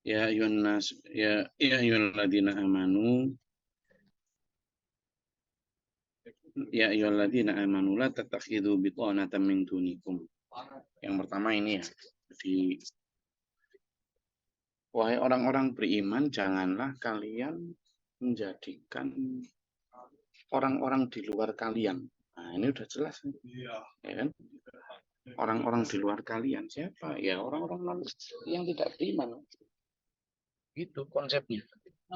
Ya ayuhan nas ya ayyuhalladzina amanu la tattakhidhu bitanatan min dunikum. Yang pertama ini ya. Jadi wahai orang-orang beriman, janganlah kalian menjadikan orang-orang di luar kalian. Nah, ini udah jelas ya kan? Orang-orang di luar kalian siapa? Ya orang-orang yang tidak beriman. Gitu konsepnya.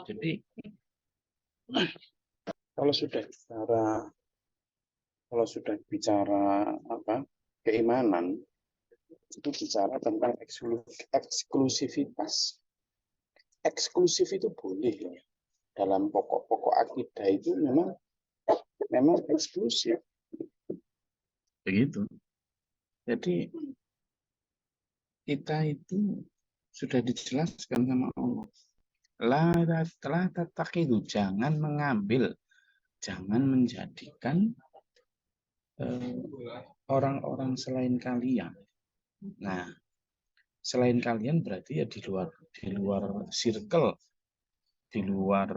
Jadi kalau sudah bicara apa keimanan itu bicara tentang eksklusivitas. Eksklusif itu boleh ya. Dalam pokok-pokok akidah itu memang eksklusif. Begitu. Jadi kita itu sudah dijelaskan sama Allah. Telah tattakhidhu, jangan mengambil, jangan menjadikan orang-orang selain kalian. Nah, selain kalian berarti ya di luar circle, di luar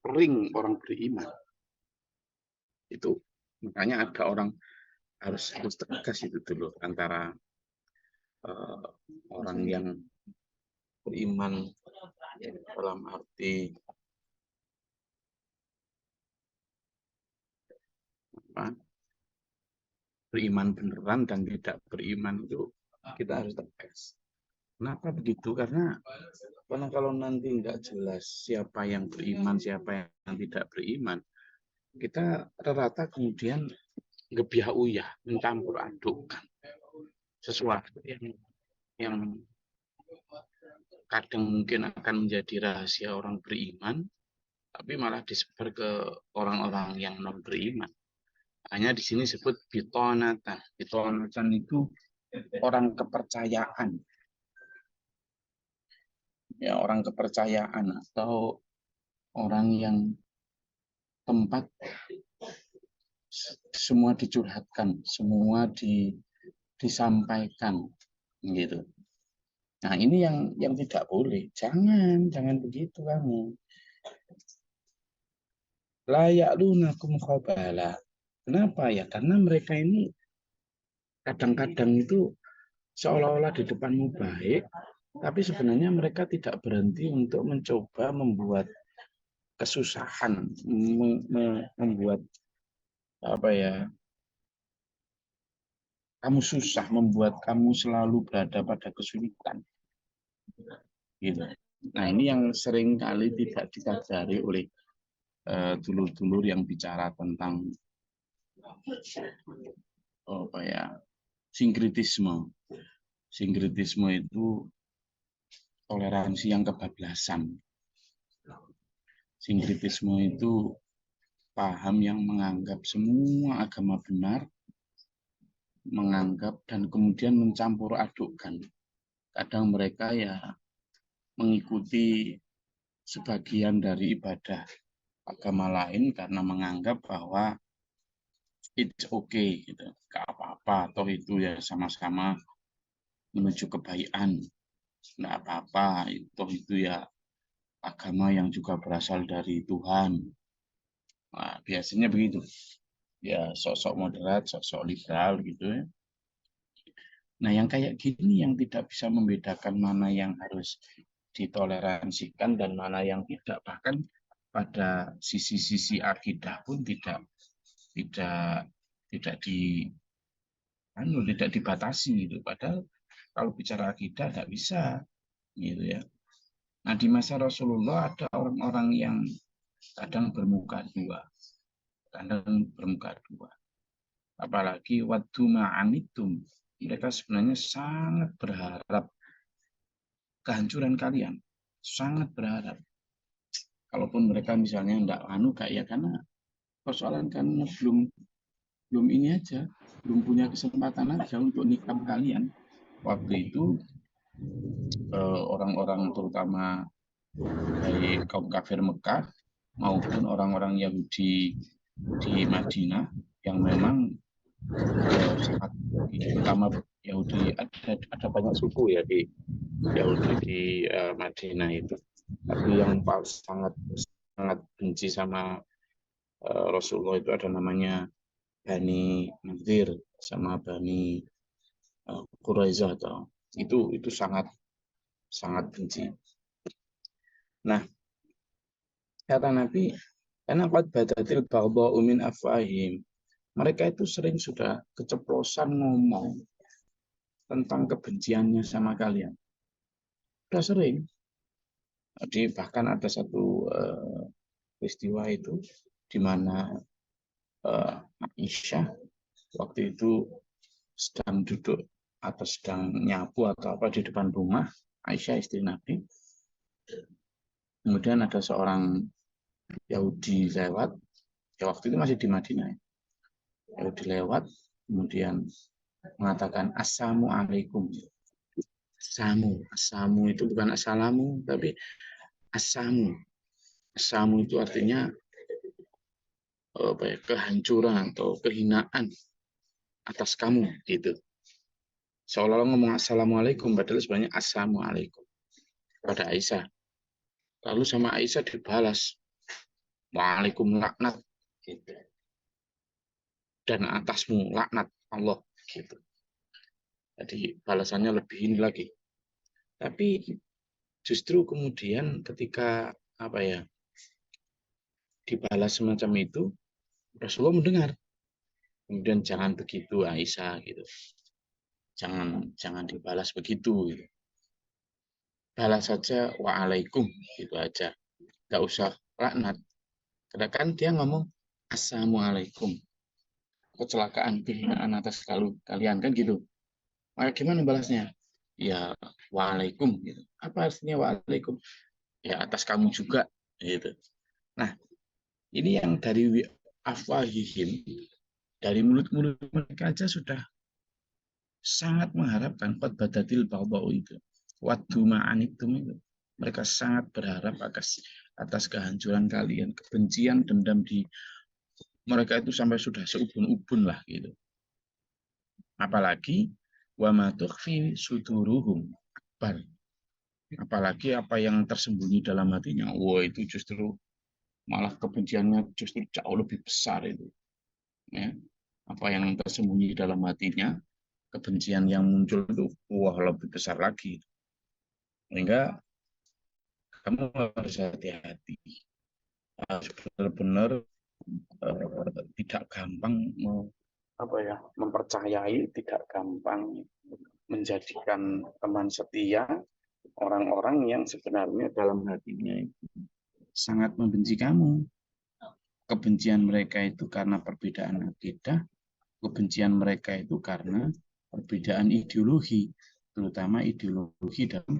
ring orang beriman. Itu makanya ada orang harus tegas itu dulu antara orang yang beriman dalam arti apa, beriman beneran dan tidak beriman itu kita harus tegas. Kenapa begitu? Karena kalau nanti nggak jelas siapa yang beriman, siapa yang tidak beriman, kita rata kemudian gebiah uyah, mencampur adukkan sesuatu yang kadang mungkin akan menjadi rahasia orang beriman, tapi malah disebar ke orang-orang yang non beriman. Hanya di sini disebut bitonatan. Bitonatan itu orang kepercayaan. Ya, orang kepercayaan atau orang yang tempat semua dicurhatkan, semua disampaikan gitu. Nah, ini yang tidak boleh. Jangan begitu kamu. La ya'lunakum khabala. Kenapa ya? Karena mereka ini kadang-kadang itu seolah-olah di depanmu baik, tapi sebenarnya mereka tidak berhenti untuk mencoba membuat kesusahan, membuat apa ya, kamu susah, membuat kamu selalu berada pada kesulitan. Gitu. Nah, ini yang sering kali tidak disadari oleh dulur-dulur yang bicara tentang apa ya, sinkritisme. Sinkritisme itu toleransi yang kebablasan. Sinkritisme itu paham yang menganggap semua agama benar, menganggap dan kemudian mencampur adukkan. Kadang mereka ya mengikuti sebagian dari ibadah agama lain karena menganggap bahwa it's okay, gitu. Gak apa-apa, toh itu ya sama-sama menuju kebaikan. Nggak apa-apa, toh itu ya agama yang juga berasal dari Tuhan. Nah, biasanya begitu. Ya, sosok moderat, sosok liberal gitu ya. Nah, yang kayak gini yang tidak bisa membedakan mana yang harus ditoleransikan dan mana yang tidak. Bahkan pada sisi-sisi akidah pun tidak tidak tidak dibatasi gitu. Padahal kalau bicara akidah tidak bisa gitu ya. Nah, di masa Rasulullah ada orang-orang yang kadang bermuka dua. Kadang bermuka dua. Apalagi waddu ma'anitum. Mereka sebenarnya sangat berharap kehancuran kalian. Sangat berharap. Kalaupun mereka misalnya enggak kayak ya karena persoalan karena belum ini aja, belum punya kesempatan aja untuk nikam kalian. Waktu itu orang-orang terutama dari kaum kafir Mekah maupun orang-orang Yahudi di Madinah yang memang sangat, terutama Yahudi, ada banyak suku ya di Yahudi di Madinah itu. Tapi yang sangat sangat benci sama Rasulullah itu ada namanya Bani Nadir sama Bani Quraizah, atau itu sangat sangat benci. Nah, kata Nabi, karena qad badatil baghdha'u min afwahihim. Mereka itu sering sudah keceplosan ngomong tentang kebenciannya sama kalian. Sudah sering. Jadi bahkan ada satu peristiwa itu di mana Aisyah waktu itu sedang duduk atau sedang nyapu atau apa di depan rumah, Aisyah istri Nabi. Kemudian ada seorang Yahudi lewat, ya waktu itu masih di Madinah. Yahudi lewat, kemudian mengatakan Assalamualaikum. Asamu itu bukan assalamu, tapi asamu. Asamu itu artinya kehancuran atau kehinaan atas kamu, gitu. Seolah-olah ngomong assalamualaikum, padahal sebenarnya assalamualaikum pada Aisyah. Lalu sama Aisyah dibalas, waalaikum laknat, gitu. Dan atasmu laknat Allah, gitu. Jadi balasannya lebih ini lagi. Tapi justru kemudian ketika apa ya dibalas semacam itu, Rasulullah mendengar. Kemudian jangan begitu Aisyah, gitu. Jangan dibalas begitu, gitu. Balas saja waalaikum, gitu aja. Nggak usah laknat. Karena kan dia ngomong assalamualaikum, kecelakaan, kehinaan atas kalian, kan gitu. Maka gimana balasnya? Ya waalaikum, gitu. Apa artinya waalaikum? Ya atas kamu juga, gitu. Nah, ini yang dari afwahihim, dari mulut-mulut mereka aja sudah sangat mengharapkan qad badatil baghdha'u itu. Waddu ma'anittum itu. Mereka sangat berharap atas kehancuran kalian, kebencian, dendam di mereka itu sampai sudah seubun-ubun lah, gitu. Apalagi wa ma tukhfi suduruhum akbar. Apalagi apa yang tersembunyi dalam hatinya. Wah, itu justru malah kebenciannya justru jauh lebih besar itu. Ya. Apa yang tersembunyi dalam hatinya, kebencian yang muncul itu wah lebih besar lagi. Sehingga kamu harus hati-hati. Harus benar-benar tidak gampang mempercayai, tidak gampang menjadikan teman setia orang-orang yang sebenarnya dalam hatinya itu sangat membenci kamu. Kebencian mereka itu karena perbedaan akidah, kebencian mereka itu karena perbedaan ideologi, terutama ideologi dalam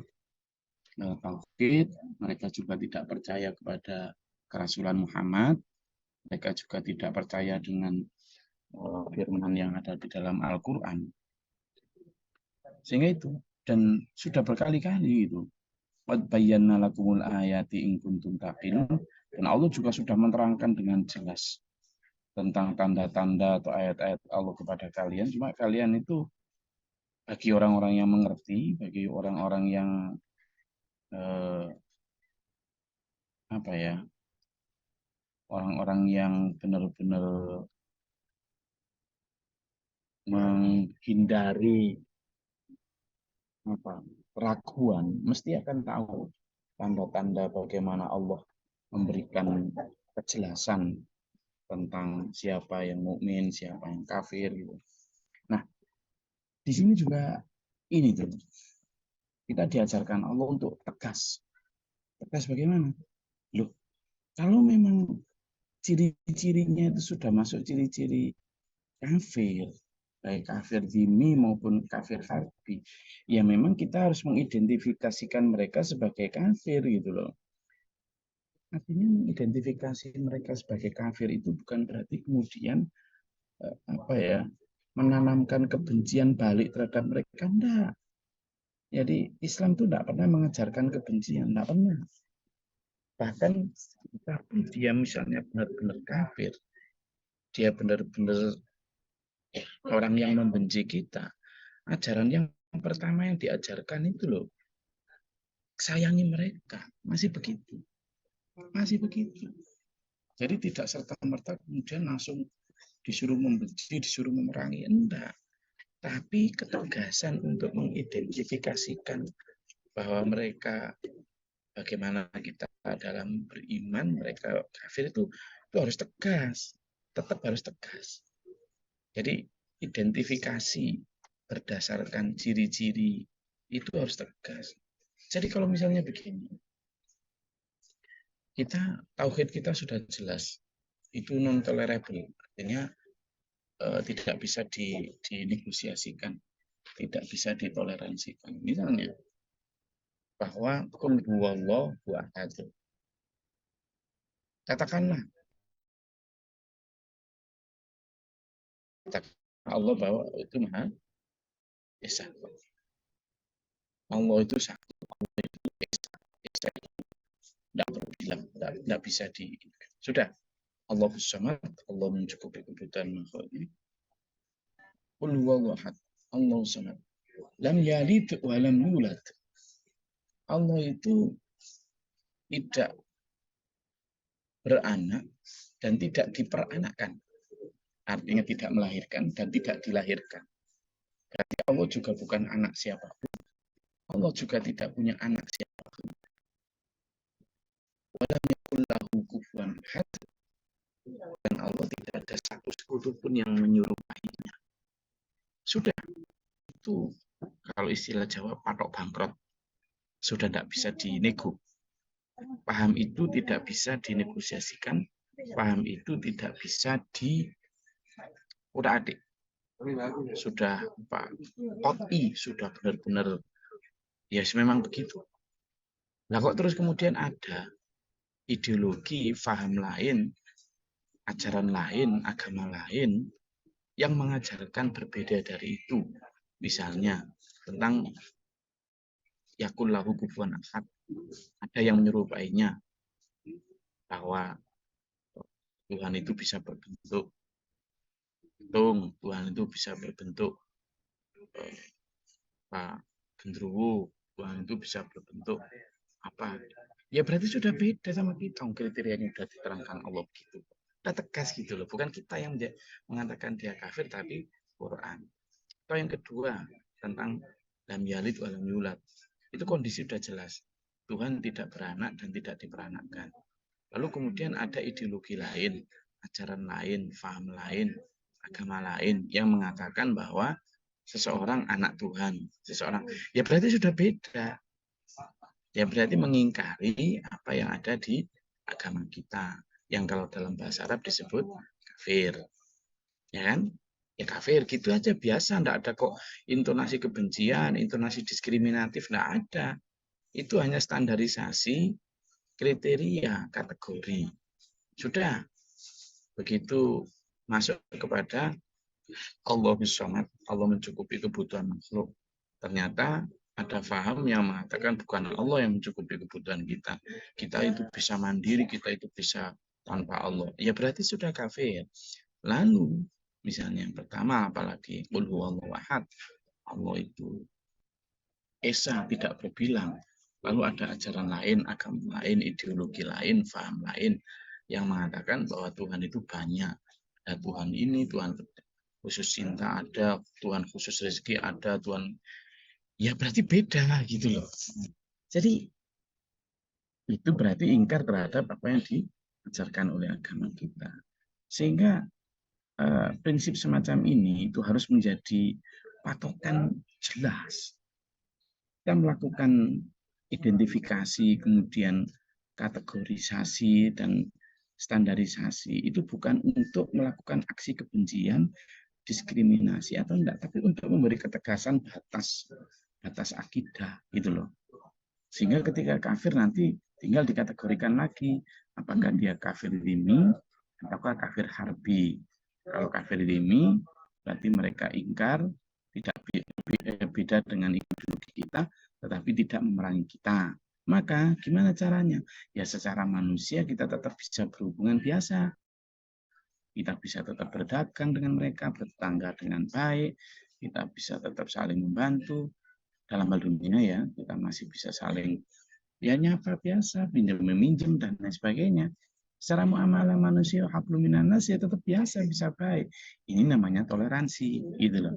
tauhid. Mereka juga tidak percaya kepada kerasulan Muhammad. Mereka juga tidak percaya dengan firman yang ada di dalam Al-Quran. Sehingga itu, dan sudah berkali-kali itu, qad bayyana lakumul ayati in kuntum taqilun, dan Allah juga sudah menerangkan dengan jelas tentang tanda-tanda atau ayat-ayat Allah kepada kalian. Cuma kalian itu bagi orang-orang yang mengerti, bagi orang-orang yang apa ya, orang-orang yang benar-benar menghindari keraguan, mesti akan tahu tanda-tanda bagaimana Allah memberikan kejelasan tentang siapa yang mukmin, siapa yang kafir, gitu. Nah, di sini juga ini tuh kita diajarkan Allah untuk tegas. Tegas bagaimana? Loh, kalau memang ciri-cirinya itu sudah masuk ciri-ciri kafir, baik kafir dhimmi maupun kafir harbi, ya memang kita harus mengidentifikasikan mereka sebagai kafir, gitu loh. Artinya mengidentifikasi mereka sebagai kafir itu bukan berarti kemudian menanamkan kebencian balik terhadap mereka, enggak. Jadi Islam itu tidak pernah mengajarkan kebencian, tidak pernah. Bahkan tapi dia misalnya benar-benar kafir, dia benar-benar orang yang membenci kita, ajaran yang pertama yang diajarkan itu loh, sayangi mereka. Masih begitu. Masih begitu. Jadi tidak serta-merta kemudian langsung disuruh membenci, disuruh memerangi. Enggak. Tapi ketegasan untuk mengidentifikasikan bahwa mereka, bagaimana kita dalam beriman, mereka kafir itu harus tegas. Tetap harus tegas. Jadi identifikasi berdasarkan ciri-ciri itu harus tegas. Jadi kalau misalnya begini, kita tauhid kita sudah jelas, itu non tolerable, artinya tidak bisa dinegosiasikan, tidak bisa ditoleransikan. Misalnya bahwa qul huwallahu ahad. Katakanlah Allah bahwa itu Maha Esa. Allah itu satu, Allah itu Esa. Esa itu tidak berbilang, tidak bisa di. Sudah, Allah Samad, Allah mencukupi kebutuhan makhluknya. Qul huwallahu ahad, Allah Samad. Lam yalid wa lam yulad. Allah itu tidak beranak dan tidak diperanakkan. Artinya tidak melahirkan dan tidak dilahirkan. Berarti Allah juga bukan anak siapapun. Allah juga tidak punya anak siapapun. Walam yakul lahu kufuwan ahad. Dan Allah tidak ada satu sekutu pun yang menyerupainya. Sudah, itu kalau istilah Jawa patok bangkrut. Sudah tidak bisa dinego. Paham itu tidak bisa dinegosiasikan. Paham itu tidak bisa udah adik. Sudah Pak OTI sudah benar-benar ya memang begitu. Nah kok terus kemudian ada ideologi, faham lain, ajaran lain, agama lain yang mengajarkan berbeda dari itu. Misalnya tentang yakul lahu kufuwan ahad. Ada yang menyerupainya bahwa Tuhan itu bisa berbentuk patung, Tuhan itu bisa berbentuk genderuwo, Tuhan itu bisa berbentuk apa? Ya berarti sudah beda sama kita. Kriterianya sudah diterangkan Allah begitu. Sudah tegas gitu loh. Bukan kita yang mengatakan dia kafir, tapi Quran. Atau yang kedua tentang lam yalid wa lam yulad. Itu kondisi sudah jelas. Tuhan tidak beranak dan tidak diperanakkan. Lalu kemudian ada ideologi lain, ajaran lain, faham lain, agama lain yang mengatakan bahwa seseorang anak Tuhan, seseorang ya berarti sudah beda. Ya berarti mengingkari apa yang ada di agama kita, yang kalau dalam bahasa Arab disebut kafir. Ya kan? Ya kafir gitu aja biasa, enggak ada kok intonasi kebencian, intonasi diskriminatif, enggak ada. Itu hanya standarisasi kriteria kategori. Sudah begitu masuk kepada Allah Samad, Allah mencukupi kebutuhan makhluk. Ternyata ada faham yang mengatakan bukan Allah yang mencukupi kebutuhan kita. Kita itu bisa mandiri, kita itu bisa tanpa Allah. Ya berarti sudah kafir. Lalu misalnya yang pertama apalagi qul huwallahu ahad. Allah itu esa, tidak berbilang. Lalu ada ajaran lain, agama lain, ideologi lain, faham lain yang mengatakan bahwa Tuhan itu banyak. Ada Tuhan ini, Tuhan khusus cinta ada, Tuhan khusus rezeki ada, Tuhan ya berarti beda gitu loh. Jadi itu berarti ingkar terhadap apa yang diajarkan oleh agama kita. Sehingga prinsip semacam ini itu harus menjadi patokan jelas. Kita melakukan identifikasi, kemudian kategorisasi dan standarisasi itu bukan untuk melakukan aksi kebencian, diskriminasi atau enggak, tapi untuk memberi ketegasan batas akidah gitu loh. Sehingga ketika kafir nanti tinggal dikategorikan lagi apakah dia kafir dhimmi ataukah kafir harbi. Kalau kafir dhimmi berarti mereka ingkar, tidak beda dengan ideologi kita, tetapi tidak memerangi kita. Maka gimana caranya? Ya secara manusia kita tetap bisa berhubungan biasa. kita bisa tetap berdagang dengan mereka, bertetangga dengan baik, kita bisa tetap saling membantu. Dalam hal dunia ya, kita masih bisa saling ya nyapa biasa, pinjam meminjam dan lain sebagainya. Secara muamalah manusia hablum minan nas ya tetap biasa, bisa baik. Ini namanya toleransi, gitu loh.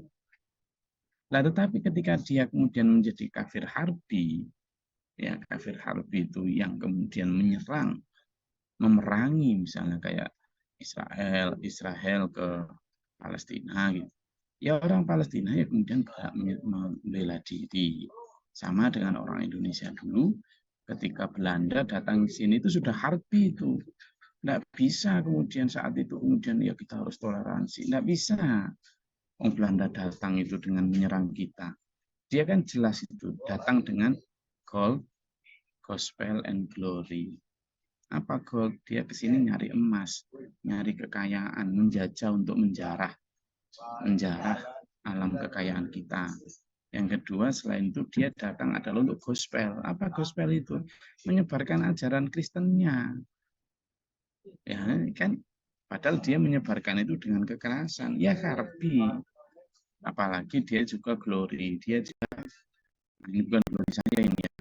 Nah, tetapi ketika dia kemudian menjadi kafir harbi, ya kafir harbi itu yang kemudian menyerang, memerangi misalnya kayak Israel ke Palestina gitu. Ya orang Palestina ya kemudian berhak membela diri. Sama dengan orang Indonesia dulu, ketika Belanda datang ke sini itu sudah harbi itu. Nggak bisa kemudian saat itu kemudian ya kita harus toleransi. Nggak bisa. Orang Belanda datang itu dengan menyerang kita. Dia kan jelas itu datang dengan gold, gospel, and glory. Apa gold? Dia kesini nyari emas, nyari kekayaan, menjajah untuk menjarah alam kekayaan kita. Yang kedua, selain itu dia datang adalah untuk gospel. Apa gospel itu? Menyebarkan ajaran Kristennya. Ya kan, padahal dia menyebarkan itu dengan kekerasan. Ya harbi. Apalagi dia juga glory. Dia juga, ini bukan glory saya ini ya.